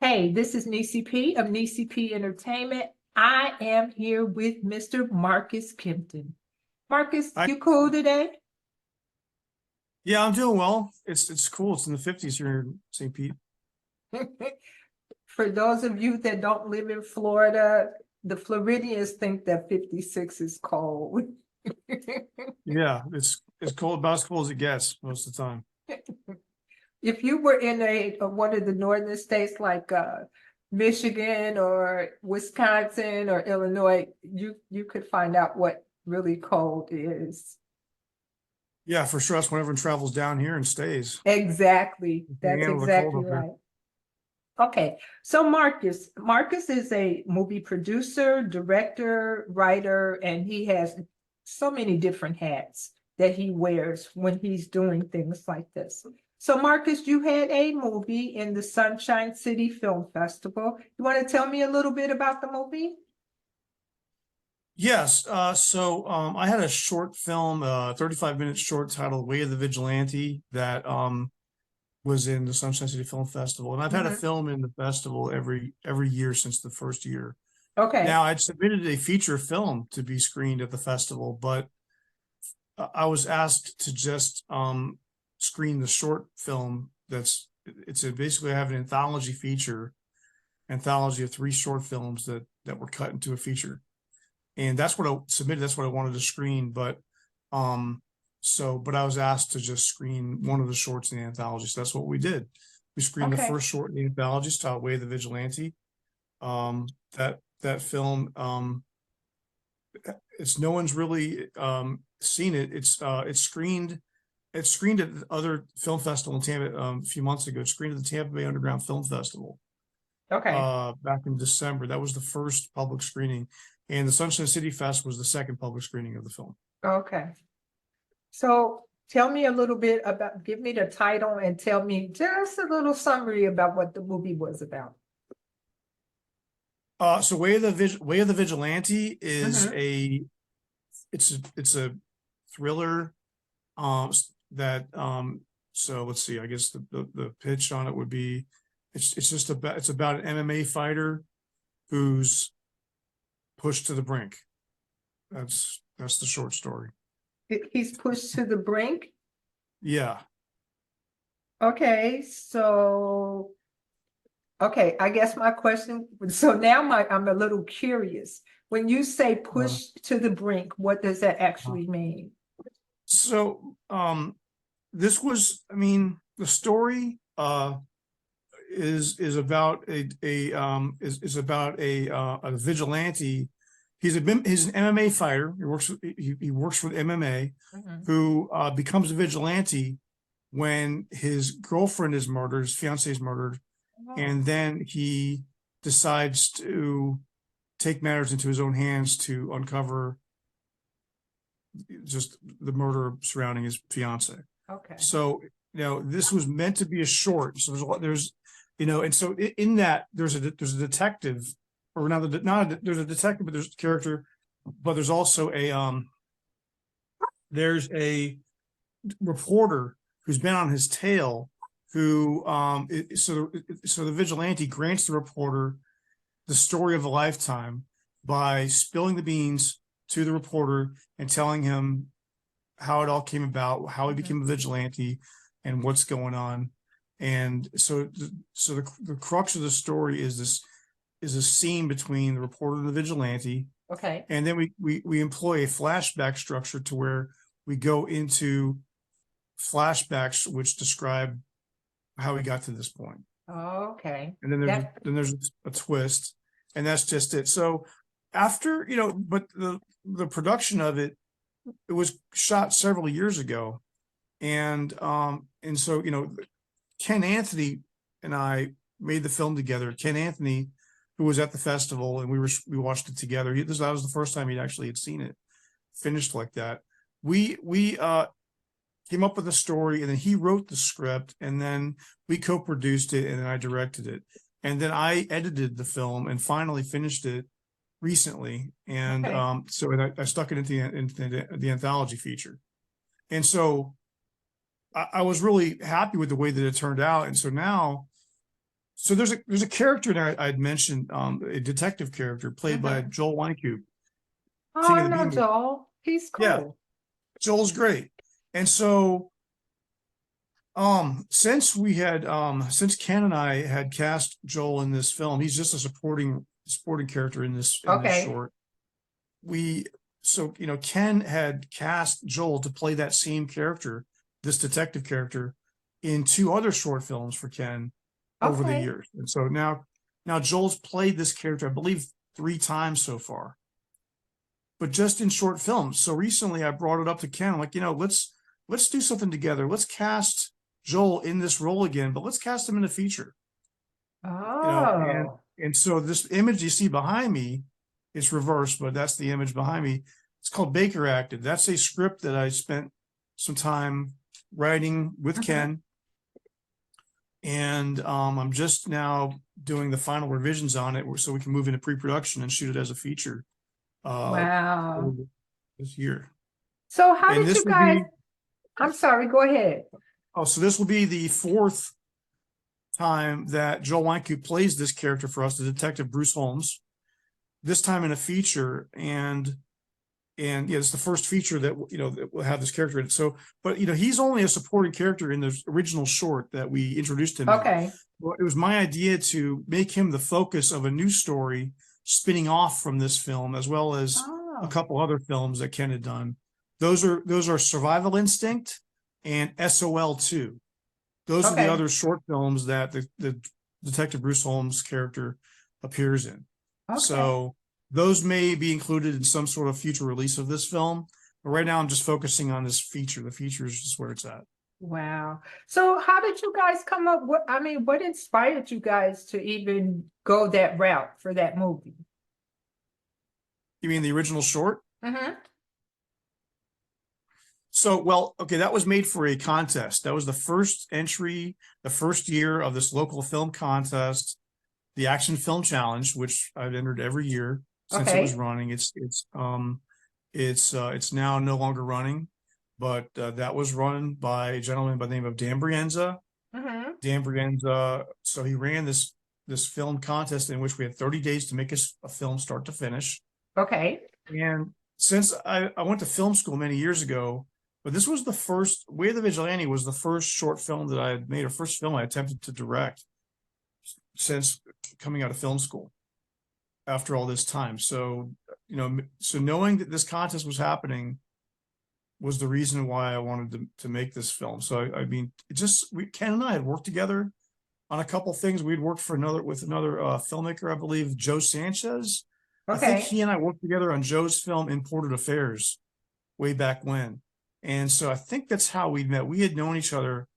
Hey, this is Nessyp of Nessyp Entertainment. I am here with Mr. Marcus Kempton. Marcus, you cool today? Yeah, I'm doing well. It's cool. It's in the 50s here in St. Pete. For those of you that don't live in Florida, the Floridians think that 56 is cold. Yeah, it's cold, about as cold as it gets most of the time. If you were in one of the northern states like Michigan or Wisconsin or Illinois, you could find out what really cold is. Yeah, for sure. That's when everyone travels down here and stays. Exactly. They That's handle the cold exactly up here. right. Okay, so Marcus is a movie producer, director, writer, and he has so many different hats that he wears when he's doing things like this. So Marcus, you had a movie in the Sunshine City Film Festival. You want to tell me a little bit about the movie? Yes, I had a short film, 35-minute short titled Way of the Vigilante that was in the Sunshine City Film Festival. And I've had a film in the festival every year since the first year. Okay. Now I'd submitted a feature film to be screened at the festival, but I was asked to just screen the short film. Basically I have an anthology of 3 short films that were cut into a feature, and that's what I submitted. That's what I wanted to screen, but I was asked to just screen one of the shorts in the anthology, so that's what we did. We screened the first short in the anthology, titled Way of the Vigilante. That film, no one's really seen it. It's screened at the other film festival in Tampa a few months ago. It screened at the Tampa Bay Underground Film Festival. Back in December. That was the first public screening, and the Sunshine City Fest was the second public screening of the film. Okay. So tell me a little bit about, give me the title and tell me just a little summary about what the movie was about. So Way of the Vigilante is it's a thriller. So let's see. I guess the pitch on it would be, it's about an MMA fighter who's pushed to the brink. That's the short story. He's pushed to the brink. Yeah. Okay, so I guess my question, so now I'm a little curious. When you say push to the brink, what does that actually mean? So this was, the story is about a vigilante. He's an MMA fighter. He works with MMA, who becomes a vigilante when his girlfriend is murdered, his fiance is murdered, and then he decides to take matters into his own hands to uncover just the murder surrounding his fiance. Okay. So this was meant to be a short. So there's and so in that there's a detective, or there's a detective, but there's a character, but there's also there's a reporter who's been on his tail, who so the vigilante grants the reporter the story of a lifetime by spilling the beans to the reporter and telling him how it all came about, how he became a vigilante, and what's going on. And so the crux of the story is a scene between the reporter and the vigilante. Okay. And then we employ a flashback structure to where we go into flashbacks which describe how we got to this point. Okay. And then there's a twist, and that's just it. So after, but the production of it was shot several years ago. And so, Ken Anthony and I made the film together. Ken Anthony, who was at the festival, and we watched it together. That was the first time had seen it finished like that. We came up with a story, and then he wrote the script, and then we co-produced it, and then I directed it. And then I edited the film and finally finished it recently. And I stuck it into the anthology feature. And so I was really happy with the way that it turned out. And so now So there's a character there I'd mentioned, a detective character played by Mhm. Joel Wynkoop, Oh, King I of the Bee know Movie. Joel. He's Yeah, cool. Joel's great. And so since Ken and I had cast Joel in this film, he's just a supporting character in this Okay. short. We so Ken had cast Joel to play that same character, this detective character, in two other short films for Ken over the Okay. years. And so now Joel's played this character, I believe, 3 times so far, but just in short films. So recently I brought it up to Ken, like, let's do something together. Let's cast Joel in this role again, but let's cast him in a feature. And Oh, so this image you see behind me, it's reversed, but that's the image behind me. It's called Baker Acted. That's a script that I spent some time writing with mhm. Ken, and I'm just now doing the final revisions on it so we can move into pre-production and shoot it as a feature Wow. over this year. So how And did this you will guys, be I'm sorry, go ahead. so this will be the fourth time that Joel Wynkoop plays this character for us, the detective Bruce Holmes. This time in a feature, and yeah, it's the first feature that that will have this character in it. So, but he's only a supporting character in the original short that we introduced him in. Okay. Well, it was my idea to make him the focus of a new story spinning off from this film, as well as a Oh, couple other films that Ken had done. Those are Survival Instinct and SOL 2. Those are the okay. other short films that the Detective Bruce Holmes character appears in. Okay. So those may be included in some sort of future release of this film. But right now I'm just focusing on this feature. The feature is just where it's at. Wow. So how did you guys come up with, I mean, what inspired you guys to even go that route for that movie? You mean the original short? Mm-hmm. So, well, okay, that was made for a contest. That was the first entry, the first year of this local film contest, the Action Film Challenge, which I've entered every year since it was Okay. running. It's now no longer running, but that was run by a gentleman by the name of Dan Brienza. Mm-hmm. Dan Brienza, so he ran this film contest in which we had 30 days to make a film start to finish. Okay. And since I went to film school many years ago, but this was the first, Way of the Vigilante was the first short film that I had made, or first film I attempted to direct since coming out of film school after all this time. So, so knowing that this contest was happening was the reason why I wanted to make this film. So, I mean, Ken and I had worked together on a couple things. We'd worked with another filmmaker, I believe, Joe Sanchez. I think Okay. he and I worked together on Joe's film Imported Affairs way back when. And so I think that's how we met. We had known each other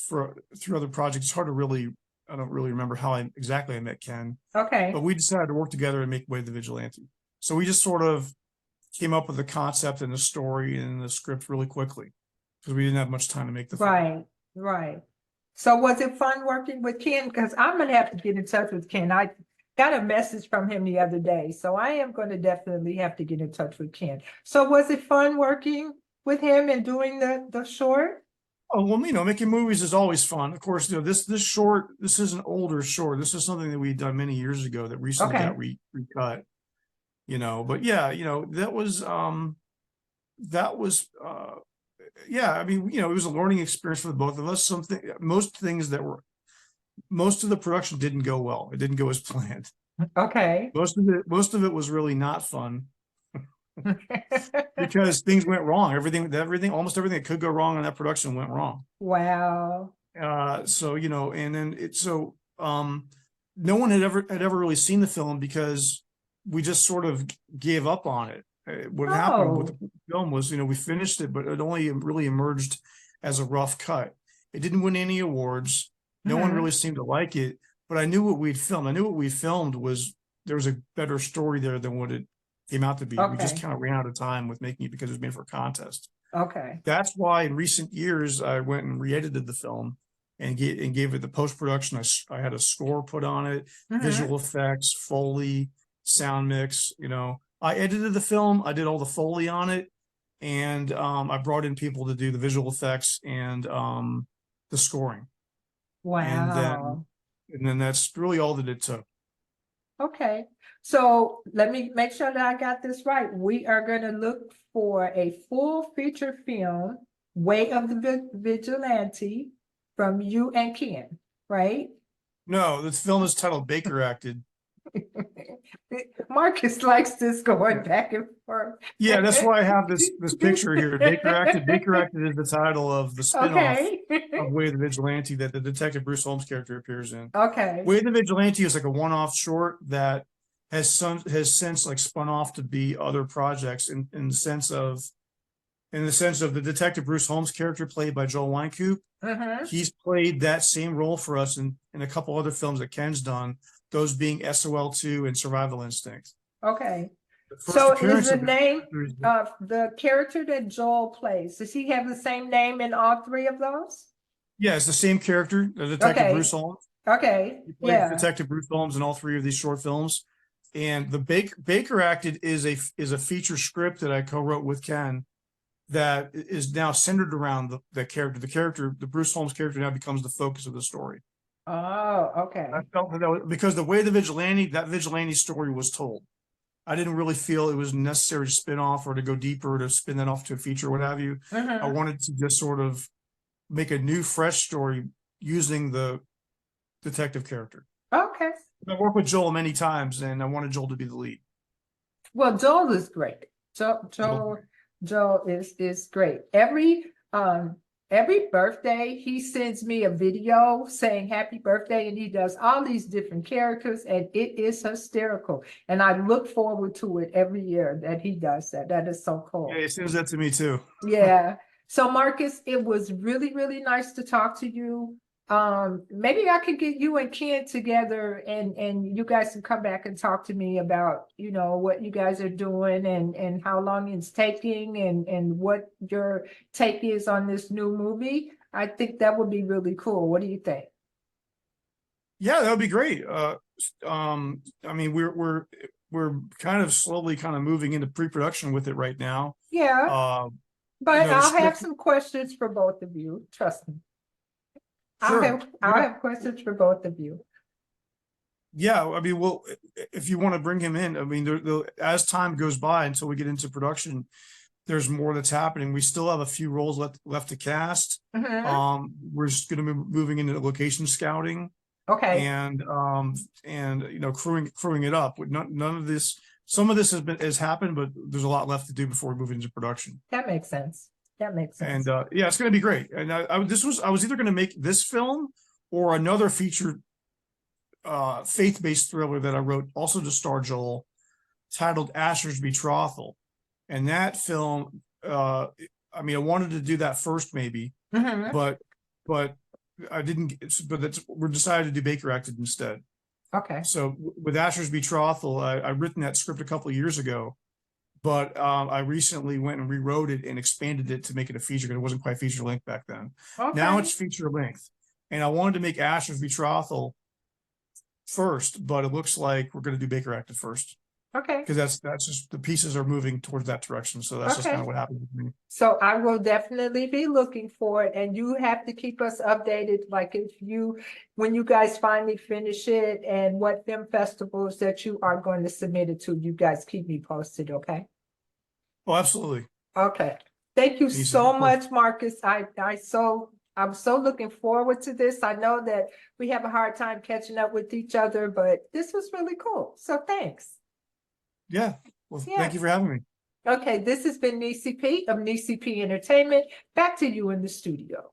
through other projects. It's hard to really, I don't really remember how exactly I met Ken, but Okay. we decided to work together and make Way the Vigilante. So we just sort of came up with the concept and the story and the script really quickly because we didn't have much time to make the film. Right. Right. So was it fun working with Ken? Because I'm gonna have to get in touch with Ken. I got a message from him the other day, so I am going to definitely have to get in touch with Ken. So was it fun working with him and doing the short? Oh, well, making movies is always fun. Of course, this short, this is an older short. This is something that we'd done many years ago that recently Okay. got recut. But yeah, that was yeah, I mean, it was a learning experience for the both of us. Most of the production didn't go well. It didn't go as planned. Okay. Most of it was really not fun because things went wrong. Almost everything that could go wrong in that production went wrong. Wow. So, and then no one had ever really seen the film because we just sort of gave up on it. What happened with Oh. the film was, we finished it, but it only really emerged as a rough cut. It didn't win any awards. No one Mhm. really seemed to like it, but I knew what we'd filmed. I knew what we filmed was there was a better story there than what it came out to be. We just Okay. kind of ran out of time with making it because it was made for a contest. Okay. That's why in recent years I went and re-edited the film and gave it the post-production. I had a score put on it, Mhm. visual effects, Foley, sound mix. I edited the film. I did all the Foley on it, and I brought in people to do the visual effects and the scoring. And then Wow. And then that's really all that it took. Okay, so let me make sure that I got this right. We are gonna look for a full feature film, Way of the Vigilante, from you and Ken, right? No, this film is titled Baker Acted. Marcus likes this going back and forth. Yeah, that's why I have this picture here. Baker Acted. Baker Acted is the title of the spinoff Okay. of Way of the Vigilante that the Detective Bruce Holmes character appears in. Okay. Way of the Vigilante is like a one-off short that has since like spun off to be other projects in the sense of the Detective Bruce Holmes character played by Joel Wynkoop. He's played that same role for us in a couple other films that Ken's done, those being SOL2 and Survival Instinct. Okay. The first So is appearance the of name of the character that Joel plays, does he have the same name in all three of those? Yeah, it's the same character, the Detective Okay. Bruce Holmes. Okay, He played yeah. Detective Bruce Holmes in all three of these short films. And the Baker Acted is a feature script that I co-wrote with Ken that is now centered around the character. The Bruce Holmes character now becomes the focus of the story. Oh, okay. I felt that was because the way that vigilante story was told, I didn't really feel it was necessary to spin off or to go deeper or to spin that off to a feature, what have you. I wanted to just sort of make a new, fresh story using the detective character. Okay. I've worked with Joel many times, and I wanted Joel to be the lead. Well, Joel is great. Joel is great. Every birthday he sends me a video saying happy birthday, and he does all these different characters, and it is hysterical. And I look forward to it every year that he does that. That is so cool. Yeah, he sends that to me too. Yeah. So Marcus, it was really, really nice to talk to you. Maybe I could get you and Ken together and you guys can come back and talk to me about, what you guys are doing and how long it's taking and what your take is on this new movie. I think that would be really cool. What do you think? Yeah, that would be great. I mean, we're kind of slowly kind of moving into pre-production with it right now. Yeah, but the I'll have script. some questions for both of you. Trust me. Sure. I'll have questions for both of you. Yeah, I mean, well, if you want to bring him in, I mean, as time goes by until we get into production, there's more that's happening. We still have a few roles left to cast. We're just going to be moving into location scouting. Okay. And crewing it up. None of this. Some of this has happened, but there's a lot left to do before we move into production. That makes sense. And yeah, it's going to be great. And I was either going to make this film or another feature faith-based thriller that I wrote also to star Joel, titled Asher's Betrothal. And that film, I mean, I wanted to do that first maybe, but I didn't. But we're decided to do Baker Acted instead. Okay. So with Asher's Betrothal, I written that script a couple of years ago, but I recently went and rewrote it and expanded it to make it a feature because it wasn't quite feature length back then. Okay. Now it's feature length, and I wanted to make Asher's Betrothal first, but it looks like we're going to do Baker Acted first. Okay. Because that's just the pieces are moving towards that direction. So that's just kind of what happened with me. So I will definitely be looking for it, and you have to keep us updated. Like when you guys finally finish it and what film festivals that you are going to submit it to, you guys keep me posted, okay? Oh, absolutely. Okay. Thank you so much, Marcus. I'm so looking forward to this. I know that we have a hard time catching up with each other, but this was really cool. So thanks. Yeah. Well, thank you for having me. Okay, this has been Nessyp of Nessyp Entertainment. Back to you in the studio.